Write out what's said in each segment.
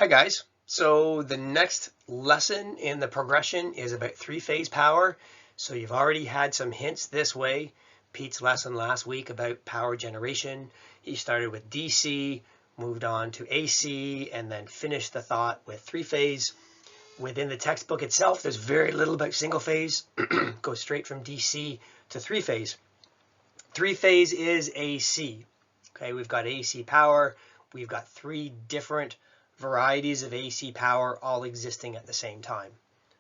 Hi guys. So the next lesson in the progression is about three-phase power. So you've already had some hints this way. Pete's lesson last week about power generation. He started with DC, moved on to AC, and then finished the thought with three-phase. Within the textbook itself, there's very little about single phase. Goes straight from DC to three-phase. Three-phase is AC. Okay, we've got AC power. We've got three different varieties of AC power all existing at the same time.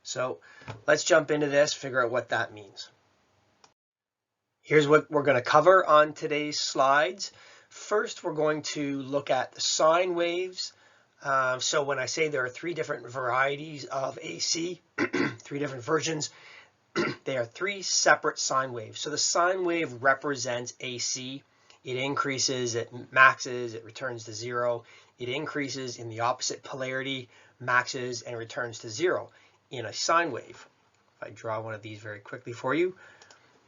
So let's jump into this, figure out what that means. Here's what we're going to cover on today's slides. First, we're going to look at the sine waves. So when I say there are three different varieties of AC, three different versions, they are three separate sine waves. So the sine wave represents AC. It increases, it maxes, it returns to zero. It increases in the opposite polarity, maxes, and returns to zero in a sine wave. If I draw one of these very quickly for you.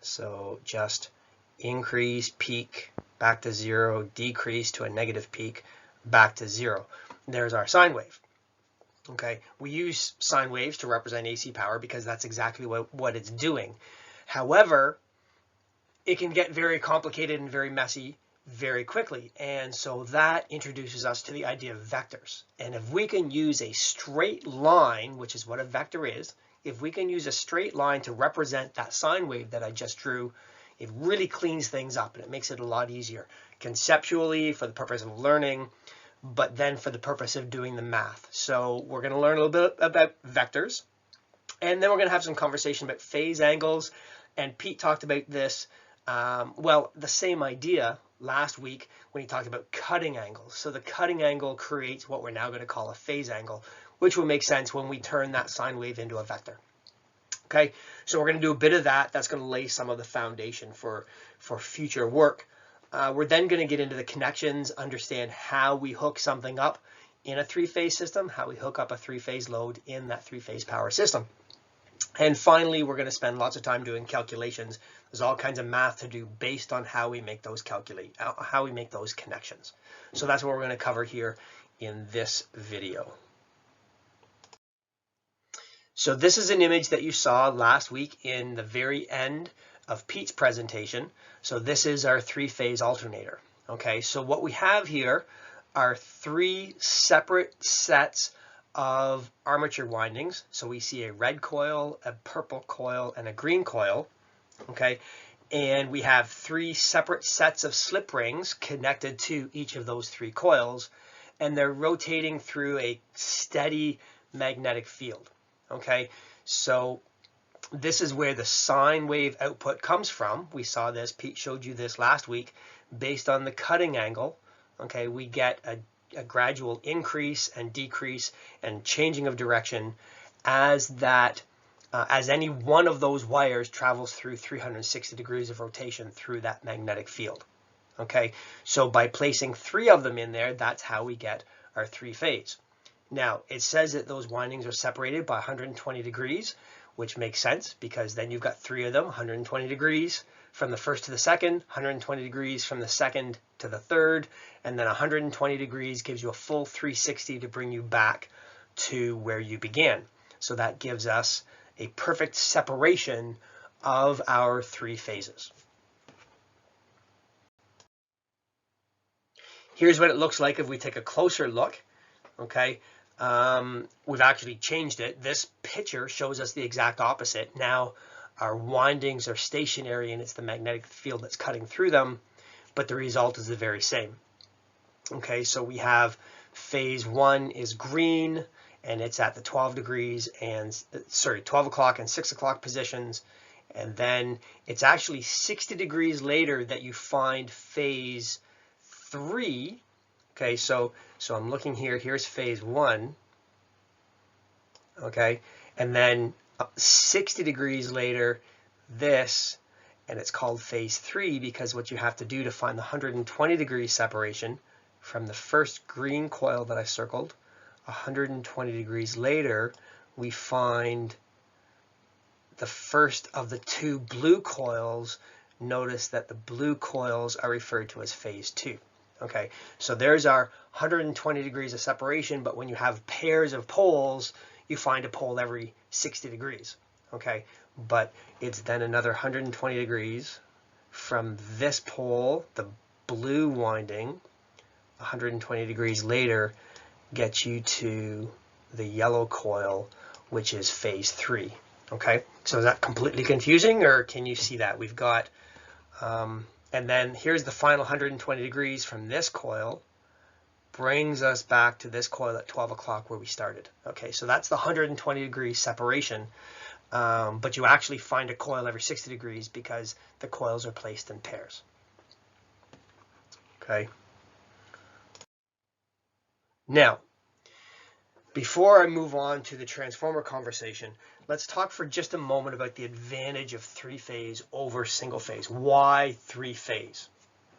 So just increase, peak, back to zero, decrease to a negative peak, back to zero. There's our sine wave. Okay, we use sine waves to represent AC power because that's exactly what it's doing. However, it can get very complicated and very messy very quickly. And so that introduces us to the idea of vectors. And if we can use a straight line, which is what a vector is, if we can use a straight line to represent that sine wave that I just drew, it really cleans things up and it makes it a lot easier conceptually for the purpose of learning, but then for the purpose of doing the math. So we're going to learn a little bit about vectors, and then we're going to have some conversation about phase angles. And Pete talked about this, well, the same idea last week when he talked about cutting angles. So the cutting angle creates what we're now going to call a phase angle, which will make sense when we turn that sine wave into a vector. Okay, so we're going to do a bit of that. That's going to lay some of the foundation for future work. We're then going to get into the connections, understand how we hook something up in a three-phase system, how we hook up a three-phase load in that three-phase power system. And finally, we're going to spend lots of time doing calculations. There's all kinds of math to do based on how we make those how we make those connections. So that's what we're going to cover here in this video. So this is an image that you saw last week in the very end of Pete's presentation. So this is our three-phase alternator. Okay, so what we have here are three separate sets of armature windings. So we see a red coil, a purple coil, and a green coil. Okay, and we have three separate sets of slip rings connected to each of those three coils, and they're rotating through a steady magnetic field. Okay, so this is where the sine wave output comes from. We saw this, Pete showed you this last week. Based on the cutting angle, okay, we get a gradual increase and decrease and changing of direction as any one of those wires travels through 360 degrees of rotation through that magnetic field. Okay, so by placing three of them in there, that's how we get our three-phase. Now, it says that those windings are separated by 120 degrees, which makes sense because then you've got three of them, 120 degrees from the first to the second, 120 degrees from the second to the third, and then 120 degrees gives you a full 360 to bring you back to where you began. So that gives us a perfect separation of our three phases. Here's what it looks like if we take a closer look. Okay, we've actually changed it. This picture shows us the exact opposite. Now our windings are stationary and it's the magnetic field that's cutting through them, but the result is the very same. Okay, so we have phase 1 is green and it's at the 12 o'clock and 6 o'clock positions, and then it's actually 60 degrees later that you find phase 3. Okay, so I'm looking here, here's phase 1, okay, and then 60 degrees later, this, and it's called phase 3 because what you have to do to find the 120 degree separation from the first green coil that I circled, 120 degrees later, we find the first of the two blue coils. Notice that the blue coils are referred to as phase 2. Okay, so there's our 120 degrees of separation, but when you have pairs of poles, you find a pole every 60 degrees. Okay, but it's then another 120 degrees from this pole, the blue winding, 120 degrees later gets you to the yellow coil, which is phase 3. Okay, so is that completely confusing, or can you see that? We've got, and then here's the final 120 degrees from this coil, brings us back to this coil at 12 o'clock where we started. Okay, so that's the 120 degree separation, but you actually find a coil every 60 degrees because the coils are placed in pairs. Okay. Now, before I move on to the transformer conversation, let's talk for just a moment about the advantage of three-phase over single-phase. Why three-phase?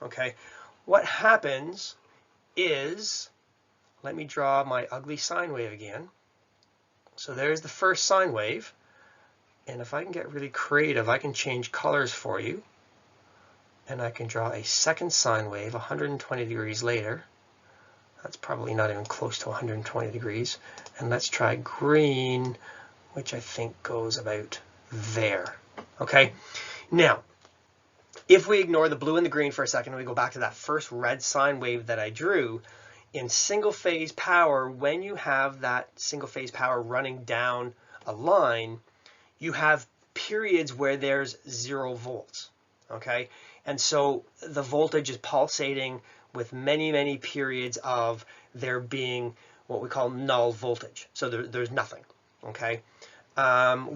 Okay, what happens is, let me draw my ugly sine wave again. So there's the first sine wave, and if I can get really creative, I can change colors for you, and I can draw a second sine wave 120 degrees later. That's probably not even close to 120 degrees. And let's try green, which I think goes about there. Okay, now, if we ignore the blue and the green for a second, and we go back to that first red sine wave that I drew, in single phase power, when you have that single phase power running down a line, you have periods where there's 0 volts. Okay, and so the voltage is pulsating with many, many periods of there being what we call null voltage. So there's nothing, okay?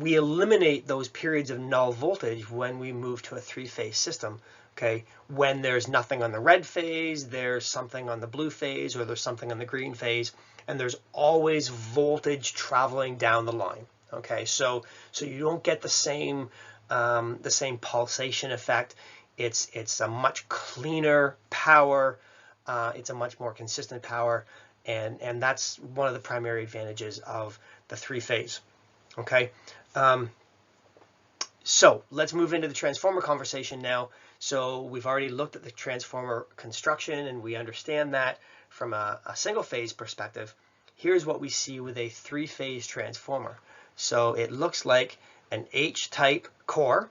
We eliminate those periods of null voltage when we move to a three-phase system, okay? When there's nothing on the red phase, there's something on the blue phase, or there's something on the green phase, and there's always voltage traveling down the line, okay? So you don't get the same pulsation effect. It's a much cleaner power. It's a much more consistent power, and that's one of the primary advantages of the three-phase. Okay, so let's move into the transformer conversation now. So we've already looked at the transformer construction, and we understand that from a single-phase perspective. Here's what we see with a three-phase transformer. So it looks like an H-type core.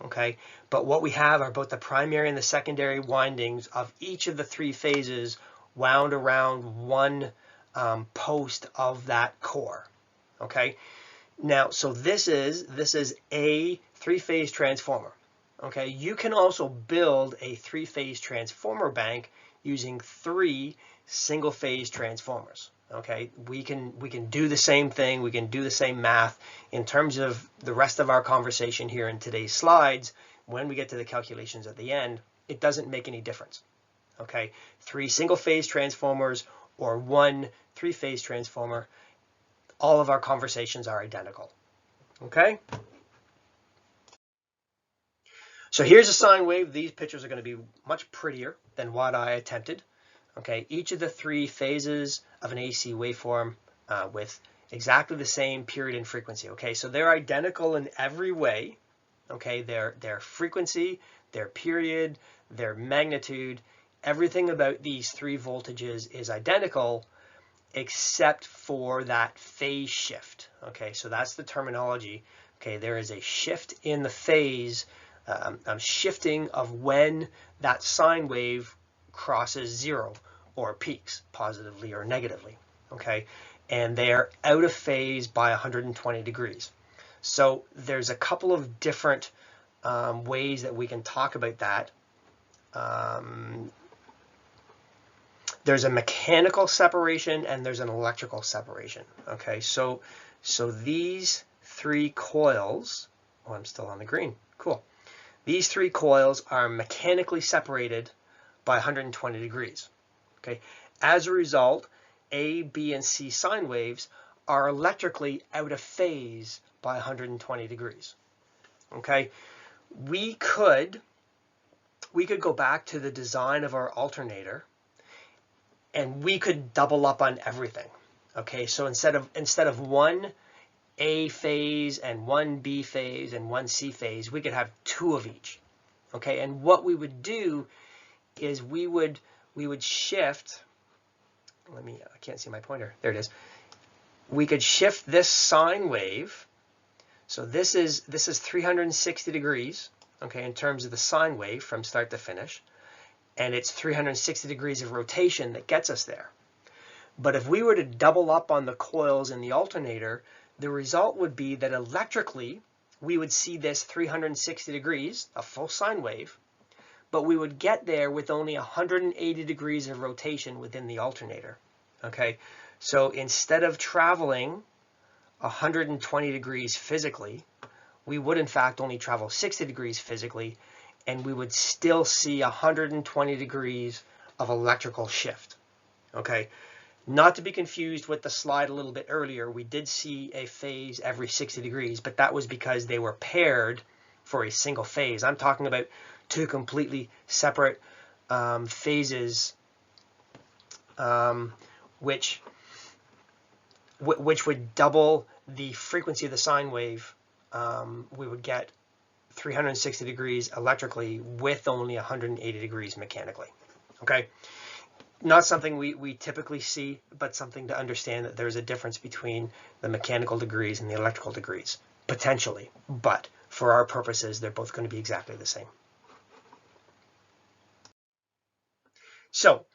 Okay, but what we have are both the primary and the secondary windings of each of the 3 phases wound around one post of that core. Okay, now so this is a 3-phase transformer. Okay, you can also build a 3-phase transformer bank using 3 single-phase transformers. Okay, we can do the same thing, we can do the same math. In terms of the rest of our conversation here in today's slides, when we get to the calculations at the end, it doesn't make any difference. Okay, 3 single-phase transformers or 1 3-phase transformer, all of our conversations are identical. Okay, so here's a sine wave. These pictures are going to be much prettier than what I attempted. Okay, each of the 3 phases of an AC waveform with exactly the same period and frequency. Okay, so they're identical in every way. Okay, their frequency, their period, their magnitude, everything about these 3 voltages is identical except for that phase shift. Okay, so that's the terminology. Okay, there is a shift in the phase, shifting of when that sine wave crosses 0 or peaks positively or negatively, okay? And they are out of phase by 120 degrees. So there's a couple of different ways that we can talk about that. There's a mechanical separation and there's an electrical separation, okay? So these 3 coils, oh, I'm still on the green, cool. These 3 coils are mechanically separated by 120 degrees. Okay. As a result, A, B, and C sine waves are electrically out of phase by 120 degrees. Okay. We could go back to the design of our alternator, and we could double up on everything. Okay. So instead of 1 A phase and 1 B phase and 1 C phase, we could have 2 of each. Okay. And what we would do is we would we would shift, I can't see my pointer, there it is. We could shift this sine wave. So this is 360 degrees, okay, in terms of the sine wave from start to finish. And it's 360 degrees of rotation that gets us there. But if we were to double up on the coils in the alternator, the result would be that electrically, we would see this 360 degrees, a full sine wave, but we would get there with only 180 degrees of rotation within the alternator, okay? So instead of traveling 120 degrees physically, we would in fact only travel 60 degrees physically, and we would still see 120 degrees of electrical shift, okay? Not to be confused with the slide a little bit earlier, we did see a phase every 60 degrees, but that was because they were paired for a single phase. I'm talking about two completely separate phases, which would double the frequency of the sine wave. We would get 360 degrees electrically with only 180 degrees mechanically. Okay, not something we typically see, but something to understand that there's a difference between the mechanical degrees and the electrical degrees, potentially. But for our purposes, they're both going to be exactly the same. So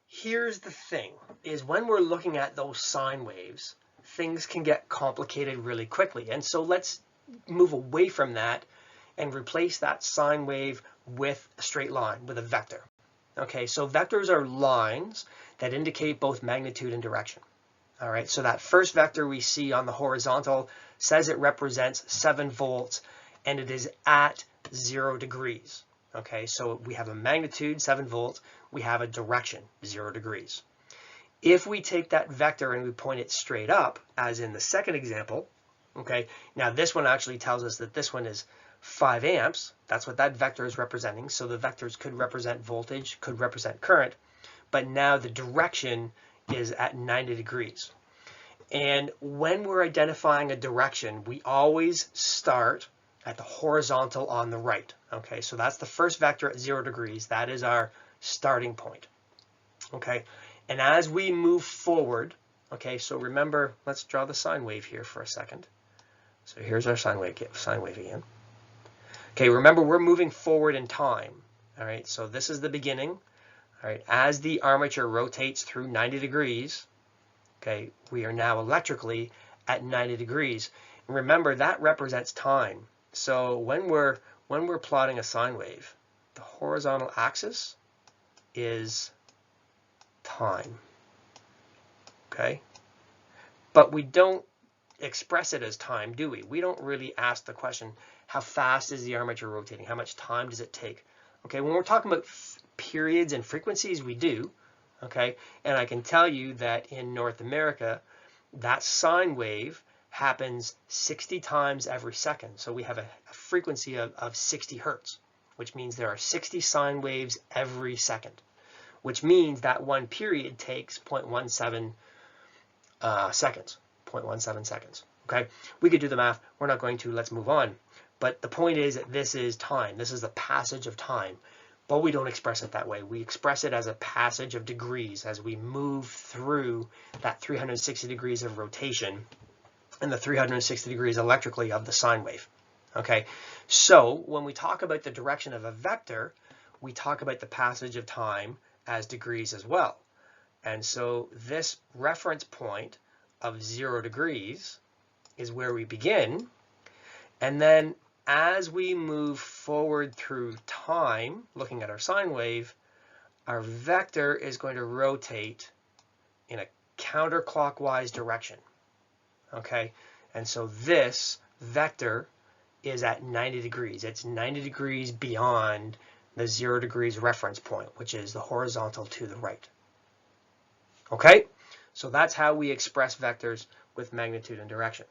here's the thing, is when we're looking at those sine waves, things can get complicated really quickly. And so let's move away from that and replace that sine wave with a straight line, with a vector. Okay, so vectors are lines that indicate both magnitude and direction. All right, so that first vector we see on the horizontal says it represents 7 volts and it is at 0 degrees. Okay, so we have a magnitude, 7 volts, we have a direction, 0 degrees. If we take that vector and we point it straight up, as in the second example, okay, now this one actually tells us that this one is 5 amps. That's what that vector is representing. So the vectors could represent voltage, could represent current, but now the direction is at 90 degrees. And when we're identifying a direction, we always start at the horizontal on the right. Okay, so that's the first vector at 0 degrees. That is our starting point. Okay, and as we move forward, okay, so remember, let's draw the sine wave here for a second. So here's our sine wave again. Okay, remember we're moving forward in time. All right, so this is the beginning. All right, as the armature rotates through 90 degrees, okay, we are now electrically at 90 degrees. And remember, that represents time. So when we're plotting a sine wave, the horizontal axis is time. Okay? But we don't express it as time, do we? We don't really ask the question, how fast is the armature rotating? How much time does it take? Okay, when we're talking about periods and frequencies, we do. Okay, and I can tell you that in North America, that sine wave happens 60 times every second. So we have a frequency of 60 hertz, which means there are 60 sine waves every second, which means that one period takes 0.17 seconds. 0.17 seconds. Okay, we could do the math. We're not going to. Let's move on. But the point is that this is time. This is the passage of time. But we don't express it that way. We express it as a passage of degrees as we move through that 360 degrees of rotation and the 360 degrees electrically of the sine wave. Okay, so when we talk about the direction of a vector, we talk about the passage of time as degrees as well. And so this reference point of 0 degrees is where we begin. And then as we move forward through time, looking at our sine wave, our vector is going to rotate in a counterclockwise direction. Okay, and so this vector is at 90 degrees. It's 90 degrees beyond the 0 degrees reference point, which is the horizontal to the right. Okay, so that's how we express vectors with magnitude and direction.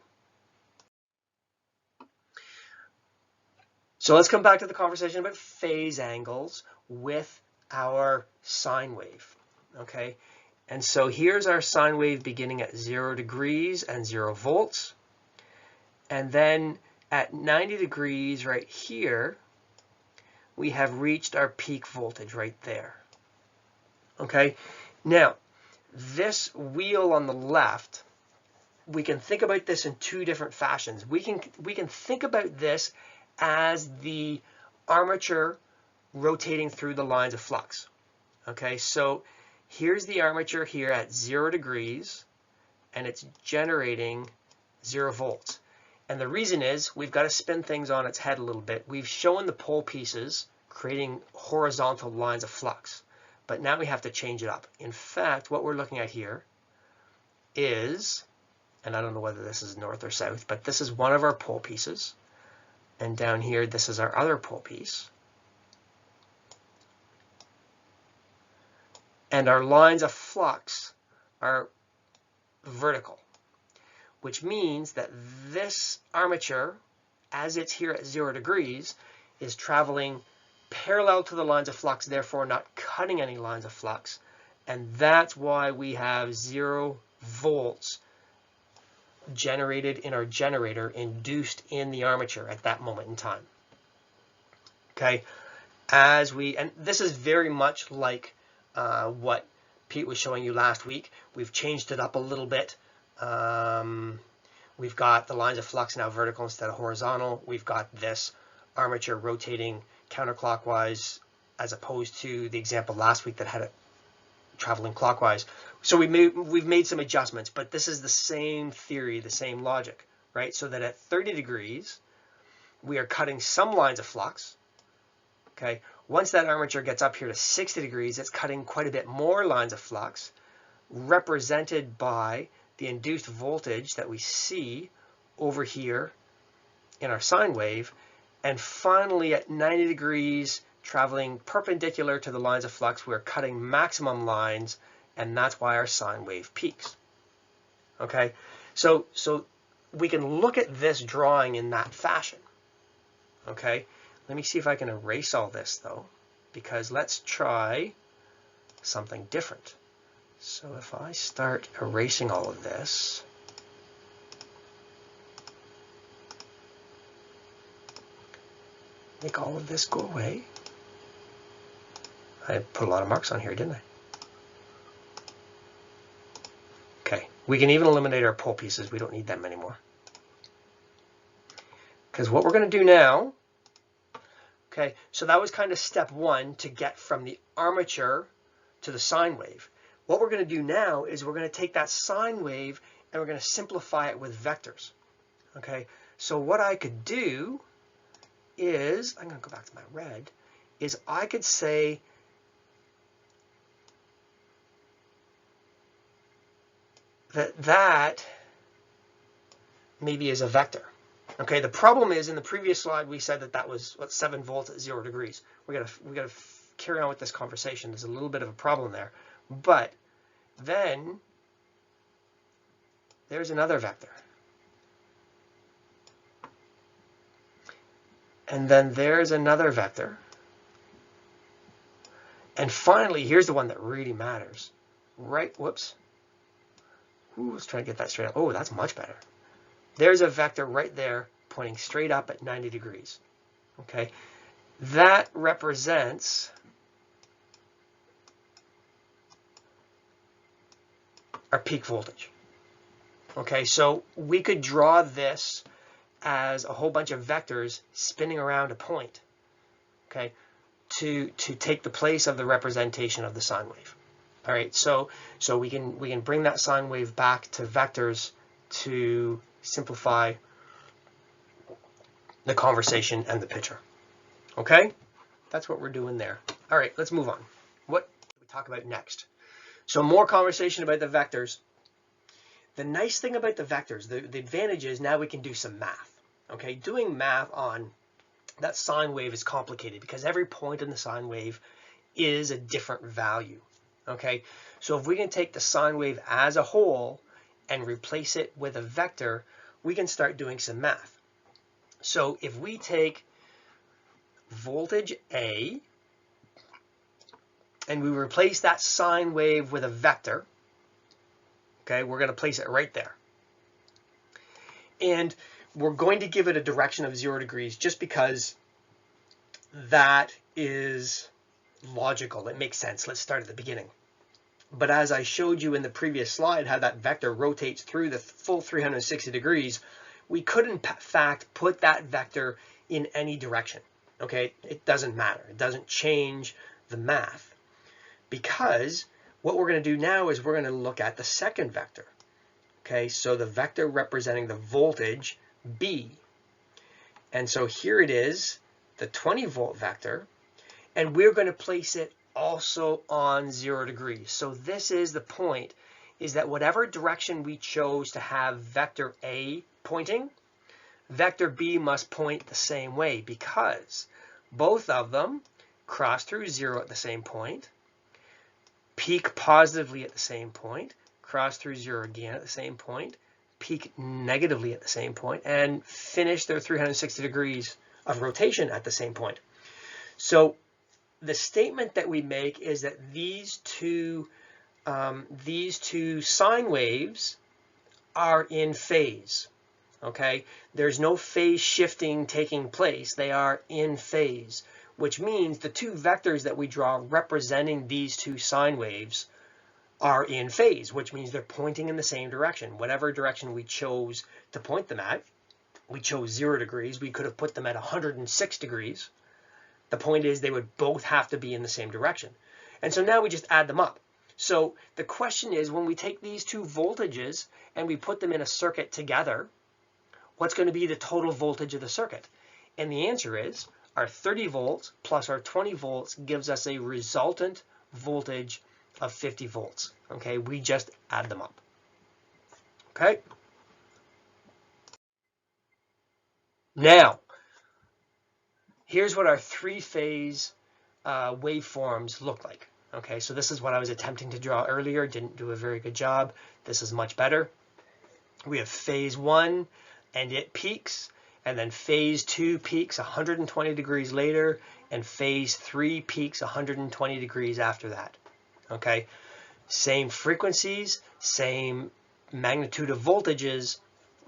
So let's come back to the conversation about phase angles with our sine wave. Okay, and so here's our sine wave beginning at 0 degrees and 0 volts. And then at 90 degrees right here, we have reached our peak voltage right there. Okay, now this wheel on the left, we can think about this in two different fashions. We can think about this as the armature rotating through the lines of flux. Okay, so here's the armature here at 0 degrees, and it's generating 0 volts. And the reason is we've got to spin things on its head a little bit. We've shown the pole pieces creating horizontal lines of flux, but now we have to change it up. In fact, what we're looking at here is, and I don't know whether this is north or south, but this is one of our pole pieces. And down here, this is our other pole piece. And our lines of flux are vertical, which means that this armature, as it's here at 0 degrees, is traveling parallel to the lines of flux, therefore not cutting any lines of flux. And that's why we have 0 volts generated in our generator, induced in the armature at that moment in time. Okay, and this is very much like what Pete was showing you last week. We've changed it up a little bit. We've got the lines of flux now vertical instead of horizontal. We've got this armature rotating counterclockwise as opposed to the example last week that had it traveling clockwise. So we've made some adjustments, but this is the same theory, the same logic, right? So that at 30 degrees, we are cutting some lines of flux. Okay, once that armature gets up here to 60 degrees, it's cutting quite a bit more lines of flux, represented by the induced voltage that we see over here in our sine wave. And finally, at 90 degrees, traveling perpendicular to the lines of flux, we're cutting maximum lines, and that's why our sine wave peaks. Okay, so we can look at this drawing in that fashion. Okay, let me see if I can erase all this though, because let's try something different. So if I start erasing all of this, make all of this go away. I put a lot of marks on here, didn't I? Okay, we can even eliminate our pole pieces. We don't need them anymore. Because what we're going to do now, okay, so that was kind of step one to get from the armature to the sine wave. What we're going to do now is we're going to take that sine wave and we're going to simplify it with vectors. Okay, so what I could do is, I'm going to go back to my red, is I could say that maybe is a vector. Okay, the problem is in the previous slide we said that was 7 volts at 0 degrees. We gotta carry on with this conversation. There's a little bit of a problem there, but then there's another vector, and then there's another vector, and finally here's the one that really matters. Right? Whoops. Ooh, let's try to get that straight up. Oh, that's much better. There's a vector right there pointing straight up at 90 degrees. Okay, that represents our peak voltage. Okay, so we could draw this as a whole bunch of vectors spinning around a point, okay, to take the place of the representation of the sine wave. All right, so we can bring that sine wave back to vectors to simplify the conversation and the picture. Okay, that's what we're doing there. All right, let's move on. What do we talk about next? So more conversation about the vectors. The nice thing about the vectors, the advantage is now we can do some math. Okay, doing math on that sine wave is complicated because every point in the sine wave is a different value. Okay, so if we can take the sine wave as a whole and replace it with a vector, we can start doing some math. So if we take voltage A and we replace that sine wave with a vector, okay, we're going to place it right there. And we're going to give it a direction of 0 degrees just because that is logical. It makes sense. Let's start at the beginning. But as I showed you in the previous slide, how that vector rotates through the full 360 degrees, we could in fact put that vector in any direction. Okay, it doesn't matter. It doesn't change the math, because what we're going to do now is we're going to look at the second vector. Okay, so the vector representing the voltage B. And so here it is, the 20 volt vector, and we're going to place it also on 0 degrees. So this is the point, is that whatever direction we chose to have vector A pointing, vector B must point the same way, because both of them cross through 0 at the same point, peak positively at the same point, cross through 0 again at the same point, peak negatively at the same point, and finish their 360 degrees of rotation at the same point. So the statement that we make is that these two sine waves are in phase. Okay, there's no phase shifting taking place. They are in phase, which means the two vectors that we draw representing these two sine waves are in phase, which means they're pointing in the same direction. Whatever direction we chose to point them at, we chose 0 degrees, we could have put them at 106 degrees. The point is they would both have to be in the same direction. And so now we just add them up. So the question is, when we take these two voltages and we put them in a circuit together, what's going to be the total voltage of the circuit? And the answer is our 30 volts plus our 20 volts gives us a resultant voltage of 50 volts. Okay, we just add them up. Okay. Now, here's what our three-phase waveforms look like. Okay, so this is what I was attempting to draw earlier. Didn't do a very good job. This is much better. We have phase 1, and it peaks. And then phase 2 peaks 120 degrees later. And phase 3 peaks 120 degrees after that. Okay, same frequencies, same magnitude of voltages.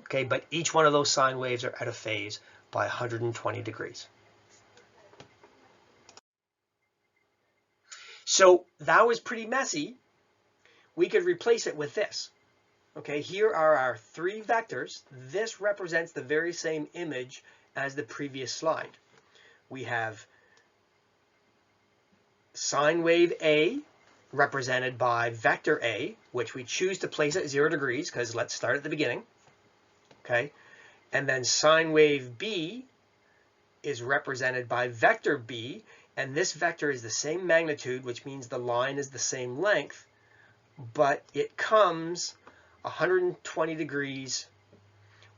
Okay, but each one of those sine waves are out of phase by 120 degrees. So that was pretty messy. We could replace it with this. Okay, here are our three vectors. This represents the very same image as the previous slide. We have sine wave A represented by vector A, which we choose to place at 0 degrees, because let's start at the beginning. Okay, and then sine wave B is represented by vector B, and this vector is the same magnitude, which means the line is the same length, but it comes 120 degrees.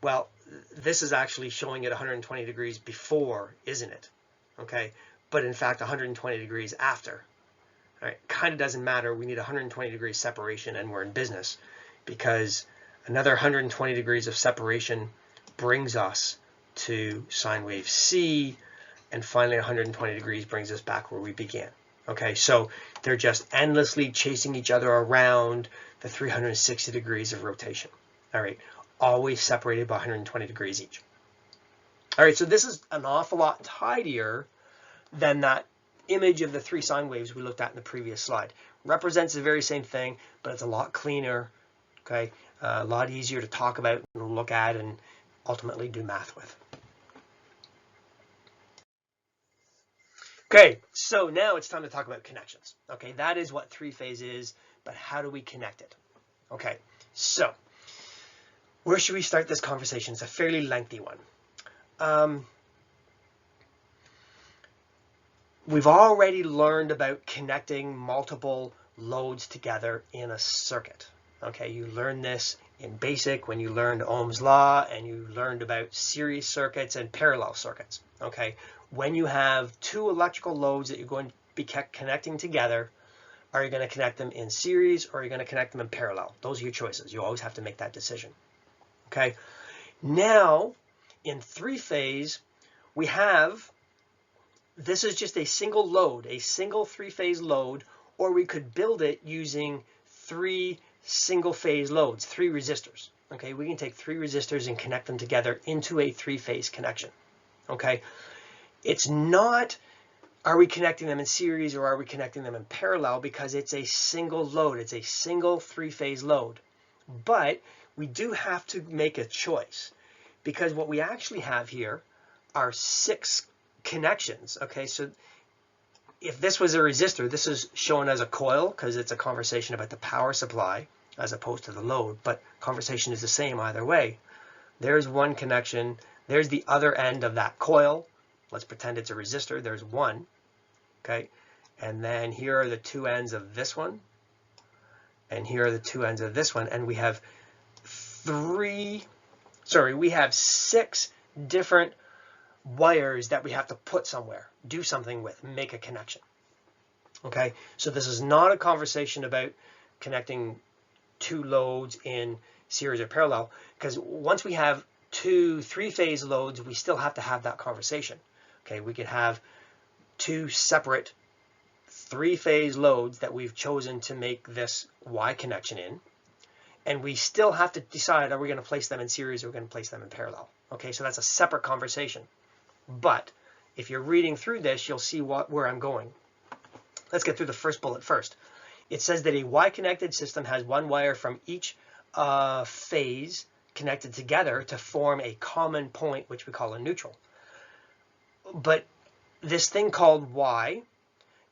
Well, this is actually showing it 120 degrees before, isn't it? Okay, but in fact 120 degrees after. All right, kind of doesn't matter. We need 120 degrees separation, and we're in business, because another 120 degrees of separation brings us to sine wave C, and finally 120 degrees brings us back where we began. Okay, so they're just endlessly chasing each other around the 360 degrees of rotation. All right, always separated by 120 degrees each. All right, so this is an awful lot tidier than that image of the three sine waves we looked at in the previous slide. Represents the very same thing, but it's a lot cleaner, okay, a lot easier to talk about and look at and ultimately do math with. Okay, so now it's time to talk about connections. Okay, that is what three-phase is, but how do we connect it? Okay, so where should we start this conversation? It's a fairly lengthy one. We've already learned about connecting multiple loads together in a circuit. Okay, you learned this in basic when you learned Ohm's law, and you learned about series circuits and parallel circuits. Okay, when you have two electrical loads that you're going to be connecting together, are you going to connect them in series or are you going to connect them in parallel? Those are your choices. You always have to make that decision. Okay, now in three-phase, we have, this is just a single load, a single three-phase load, or we could build it using three single-phase loads, three resistors. Okay, we can take three resistors and connect them together into a three-phase connection. Okay, it's not are we connecting them in series or are we connecting them in parallel? Because it's a single load. It's a single three-phase load. But we do have to make a choice, because what we actually have here are 6 connections. Okay, so if this was a resistor, this is shown as a coil because it's a conversation about the power supply as opposed to the load, but conversation is the same either way. There's one connection. There's the other end of that coil. Let's pretend it's a resistor. There's one. Okay, and then here are the 2 ends of this one, and here are the 2 ends of this one, and we have 6 different wires that we have to put somewhere, do something with, make a connection. Okay, so this is not a conversation about connecting 2 loads in series or parallel, because once we have 2 3-phase loads, we still have to have that conversation. Okay, we could have 2 separate 3-phase loads that we've chosen to make this Y connection in, and we still have to decide, are we going to place them in series or are we going to place them in parallel? Okay, so that's a separate conversation. But if you're reading through this, you'll see where I'm going. Let's get through the first bullet first. It says that a Y-connected system has 1 wire from each phase connected together to form a common point, which we call a neutral. But this thing called Y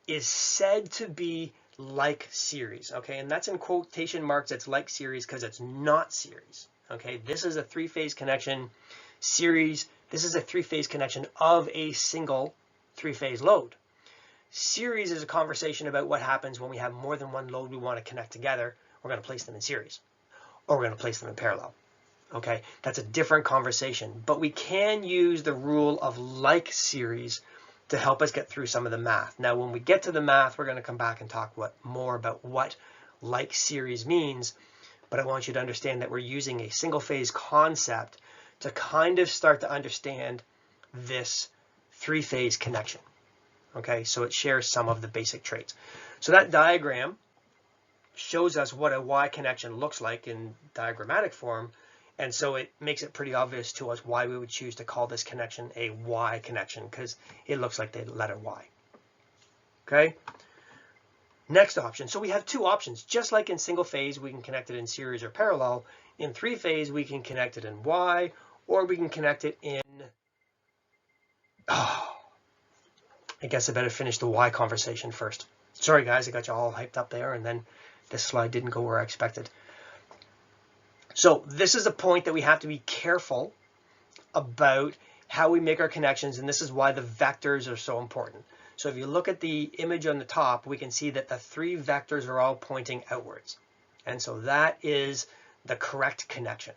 is said to be like series, okay? And that's in quotation marks. It's like series because it's not series, okay? This is a 3-phase connection. Series, this is a 3-phase connection of a single 3-phase load. Series is a conversation about what happens when we have more than one load we want to connect together. We're going to place them in series, or we're going to place them in parallel. Okay, that's a different conversation, but we can use the rule of like series to help us get through some of the math. Now, when we get to the math, we're going to come back and talk more about what like series means, but I want you to understand that we're using a single phase concept to kind of start to understand this 3-phase connection. Okay, so it shares some of the basic traits. So that diagram shows us what a Y connection looks like in diagrammatic form. And so it makes it pretty obvious to us why we would choose to call this connection a Y connection, because it looks like the letter Y. Okay. Next option. So we have 2 options. Just like in single phase, we can connect it in series or parallel. In 3-phase, we can connect it in Y, or we can connect it in... Oh, I guess I better finish the Y conversation first. Sorry, guys, I got you all hyped up there, and then this slide didn't go where I expected. So this is a point that we have to be careful about how we make our connections, and this is why the vectors are so important. So if you look at the image on the top, we can see that the 3 vectors are all pointing outwards. And so that is the correct connection.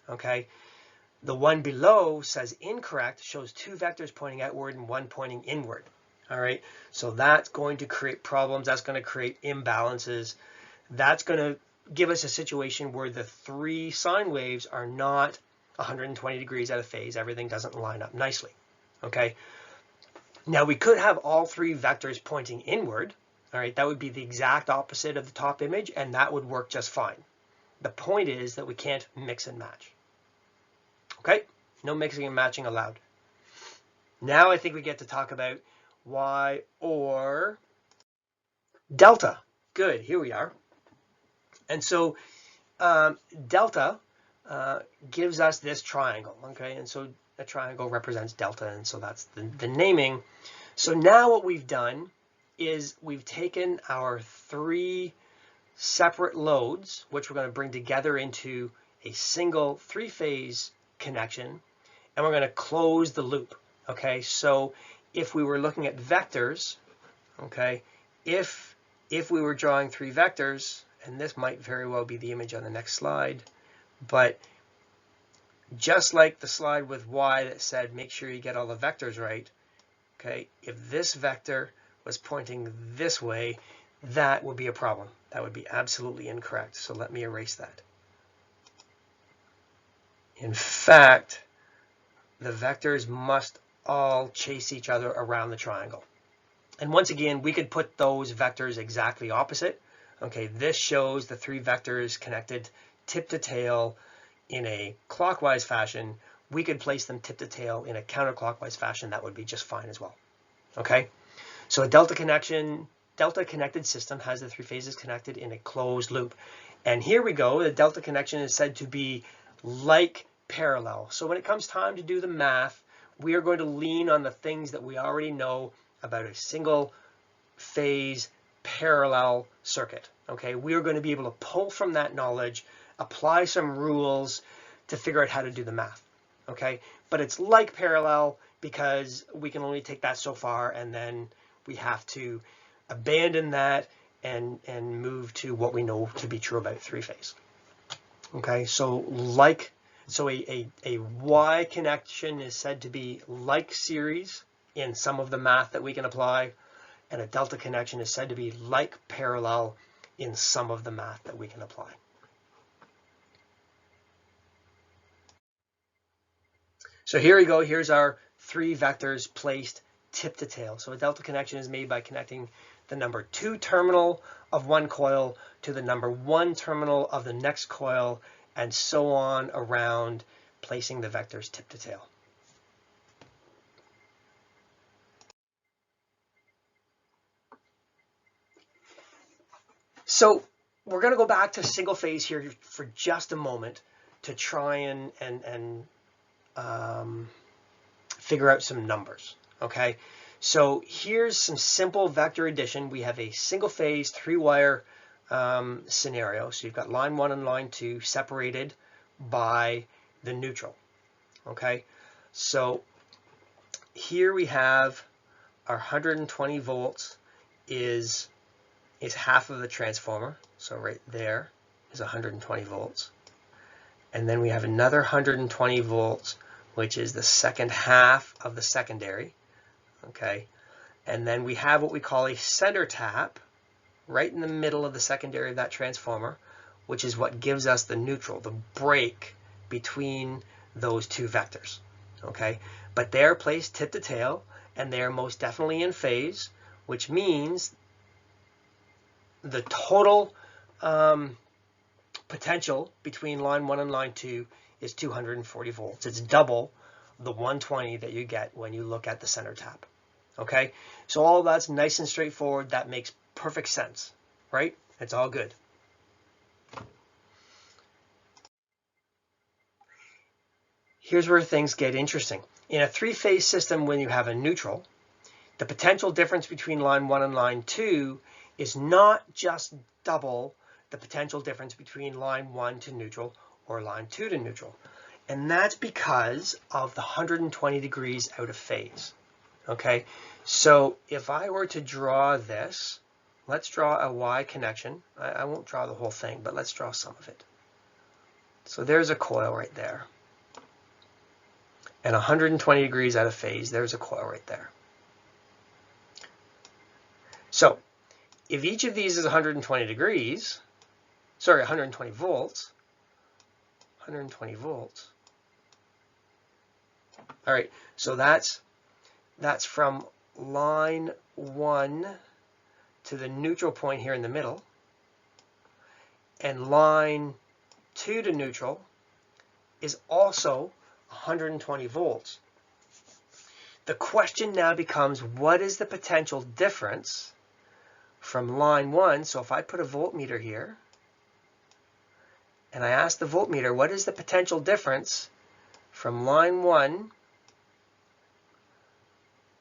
Okay. The one below says incorrect, shows 2 vectors pointing outward and 1 pointing inward. All right. So that's going to create problems. That's going to create imbalances. That's going to give us a situation where the 3 sine waves are not 120 degrees out of phase. Everything doesn't line up nicely. Okay. Now we could have all 3 vectors pointing inward. All right. That would be the exact opposite of the top image, and that would work just fine. The point is that we can't mix and match. Okay. No mixing and matching allowed. Now I think we get to talk about Y or delta. Good. Here we are. And so delta gives us this triangle, okay? And so a triangle represents delta, and so that's the naming. So now what we've done is we've taken our 3 separate loads, which we're going to bring together into a single 3-phase connection, and we're going to close the loop, okay? So if we were looking at vectors, okay, if we were drawing 3 vectors, and this might very well be the image on the next slide, but just like the slide with Y that said make sure you get all the vectors right, okay, if this vector was pointing this way, that would be a problem. That would be absolutely incorrect. So let me erase that. In fact, the vectors must all chase each other around the triangle. And once again, we could put those vectors exactly opposite. Okay, this shows the 3 vectors connected tip to tail in a clockwise fashion. We could place them tip to tail in a counterclockwise fashion. That would be just fine as well. Okay, So a delta connected system has the three phases connected in a closed loop. And here we go, the delta connection is said to be like parallel. So when it comes time to do the math, we are going to lean on the things that we already know about a single phase parallel circuit. Okay, we are going to be able to pull from that knowledge, apply some rules to figure out how to do the math. Okay, but it's like parallel because we can only take that so far, and then we have to abandon that and move to what we know to be true about three phase. Okay, so a Y connection is said to be like series in some of the math that we can apply, and a delta connection is said to be like parallel in some of the math that we can apply. So here we go. Here's our three vectors placed tip to tail. So a delta connection is made by connecting the number 2 terminal of one coil to the number 1 terminal of the next coil, and so on around, placing the vectors tip to tail. So we're going to go back to single phase here for just a moment to try and figure out some numbers. Okay, so here's some simple vector addition. We have a single phase 3-wire scenario. So you've got line 1 and line 2 separated by the neutral. Okay, so here we have our 120 volts is half of the transformer. So right there is 120 volts. And then we have another 120 volts, which is the second half of the secondary. Okay, and then we have what we call a center tap right in the middle of the secondary of that transformer, which is what gives us the neutral, the break between those two vectors. Okay, but they're placed tip to tail, and they're most definitely in phase, which means the total potential between line 1 and line 2 is 240 volts. It's double the 120 that you get when you look at the center tap. Okay, so all that's nice and straightforward. That makes perfect sense, right? It's all good. Here's where things get interesting. In a three-phase system, when you have a neutral, the potential difference between line 1 and line 2 is not just double the potential difference between line 1 to neutral or line 2 to neutral. And that's because of the 120 degrees out of phase. Okay, so if I were to draw this, let's draw a Y connection. I won't draw the whole thing, but let's draw some of it. So there's a coil right there. And 120 degrees out of phase, there's a coil right there. So if each of these is 120 degrees, sorry, 120 volts, 120 volts. All right, so that's from line 1 to the neutral point here in the middle, and line 2 to neutral is also 120 volts. The question now becomes, what is the potential difference from line 1? So if I put a voltmeter here, and I ask the voltmeter, what is the potential difference from line 1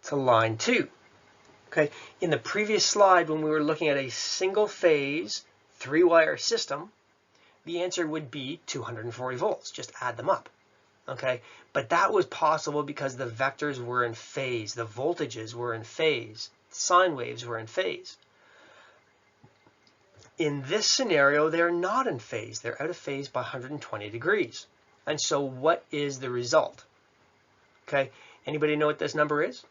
to line 2? Okay, in the previous slide, when we were looking at a single phase 3-wire system, the answer would be 240 volts. Just add them up. Okay, but that was possible because the vectors were in phase, the voltages were in phase, sine waves were in phase. In this scenario, they're not in phase. They're out of phase by 120 degrees. And so what is the result? Okay, anybody know what this number is?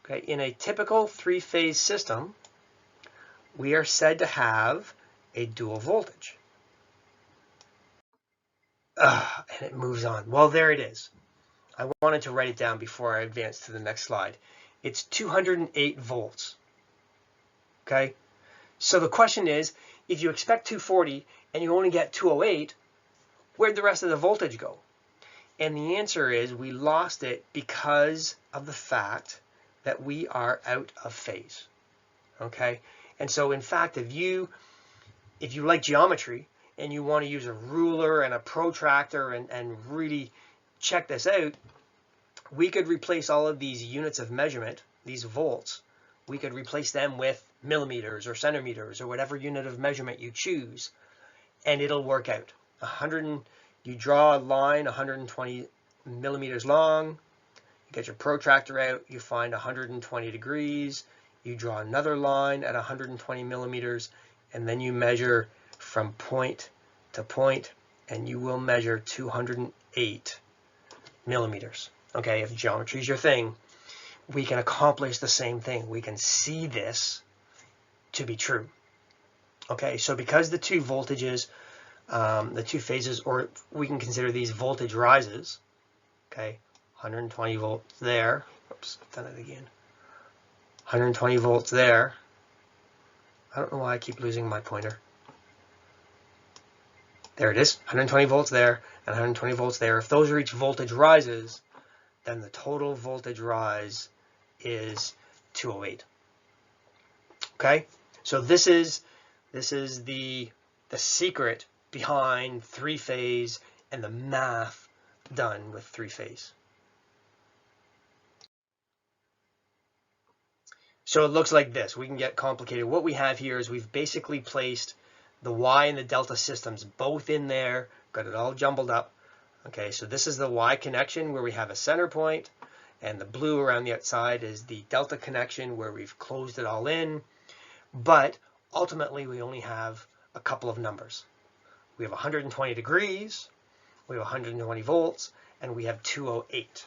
Okay, in a typical 3-phase system, we are said to have a dual voltage. And it moves on. Well, there it is. I wanted to write it down before I advance to the next slide. It's 208 volts. Okay, so the question is, if you expect 240 and you only get 208, where'd the rest of the voltage go? And the answer is we lost it because of the fact that we are out of phase. Okay, and so in fact, if you like geometry and you want to use a ruler and a protractor and really check this out, we could replace all of these units of measurement, these volts, we could replace them with millimeters or centimeters or whatever unit of measurement you choose, and it'll work out. You draw a line 120 millimeters long, you get your protractor out, you find 120 degrees, you draw another line at 120 millimeters, and then you measure from point to point, and you will measure 208 millimeters. Okay, if geometry is your thing, we can accomplish the same thing. We can see this to be true. Okay, so because the two voltages, the two phases, or we can consider these voltage rises, okay, 120 volts there, oops, I've done it again, 120 volts there, I don't know why I keep losing my pointer, there it is, 120 volts there, and 120 volts there. If those are each voltage rises, then the total voltage rise is 208. Okay, so this is the secret behind three-phase and the math done with three-phase. So it looks like this. We can get complicated. What we have here is we've basically placed the Y and the delta systems both in there, got it all jumbled up. Okay, so this is the Y connection where we have a center point, and the blue around the outside is the delta connection where we've closed it all in. But ultimately, we only have a couple of numbers. We have 120 degrees, we have 120 volts, and we have 208.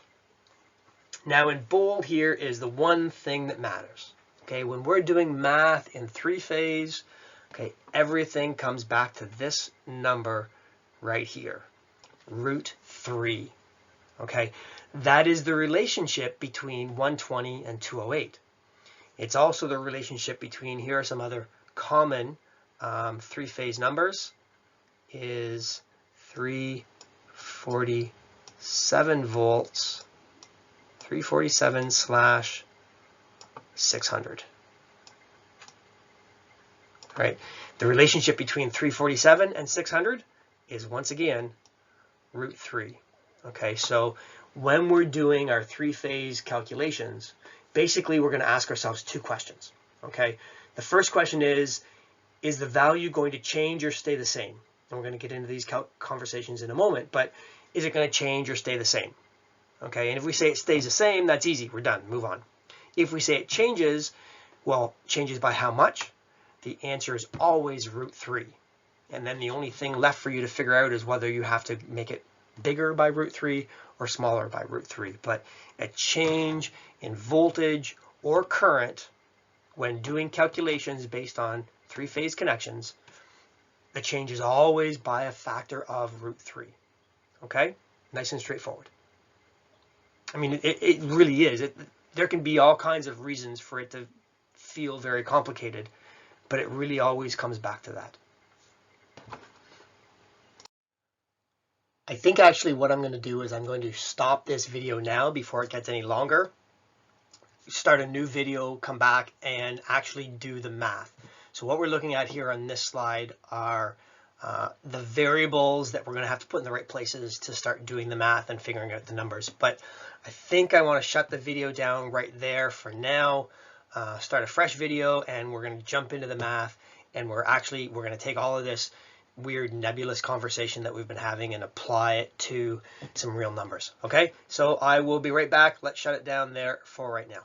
Now in bold here is the one thing that matters. Okay, when we're doing math in three-phase, okay, everything comes back to this number right here, √3. Okay, that is the relationship between 120 and 208. It's also the relationship between, here are some other common three-phase numbers, is 347 volts, 347/600. Right? The relationship between 347 and 600 is once again √3. Okay, so when we're doing our three-phase calculations, basically we're going to ask ourselves two questions. Okay, the first question is the value going to change or stay the same? And we're going to get into these conversations in a moment, but is it going to change or stay the same? Okay, and if we say it stays the same, that's easy. We're done. Move on. If we say it changes, well, changes by how much? The answer is always √3. And then the only thing left for you to figure out is whether you have to make it bigger by √3 or smaller by √3. But a change in voltage or current when doing calculations based on three-phase connections, the change is always by a factor of √3. Okay? Nice and straightforward. I mean, it really is. There can be all kinds of reasons for it to feel very complicated, but it really always comes back to that. I think actually what I'm going to do is I'm going to stop this video now before it gets any longer, start a new video, come back and actually do the math. So what we're looking at here on this slide are the variables that we're going to have to put in the right places to start doing the math and figuring out the numbers. But I think I want to shut the video down right there for now, start a fresh video, and we're going to jump into the math, and we're going to take all of this weird nebulous conversation that we've been having and apply it to some real numbers. Okay, so I will be right back. Let's shut it down there for right now.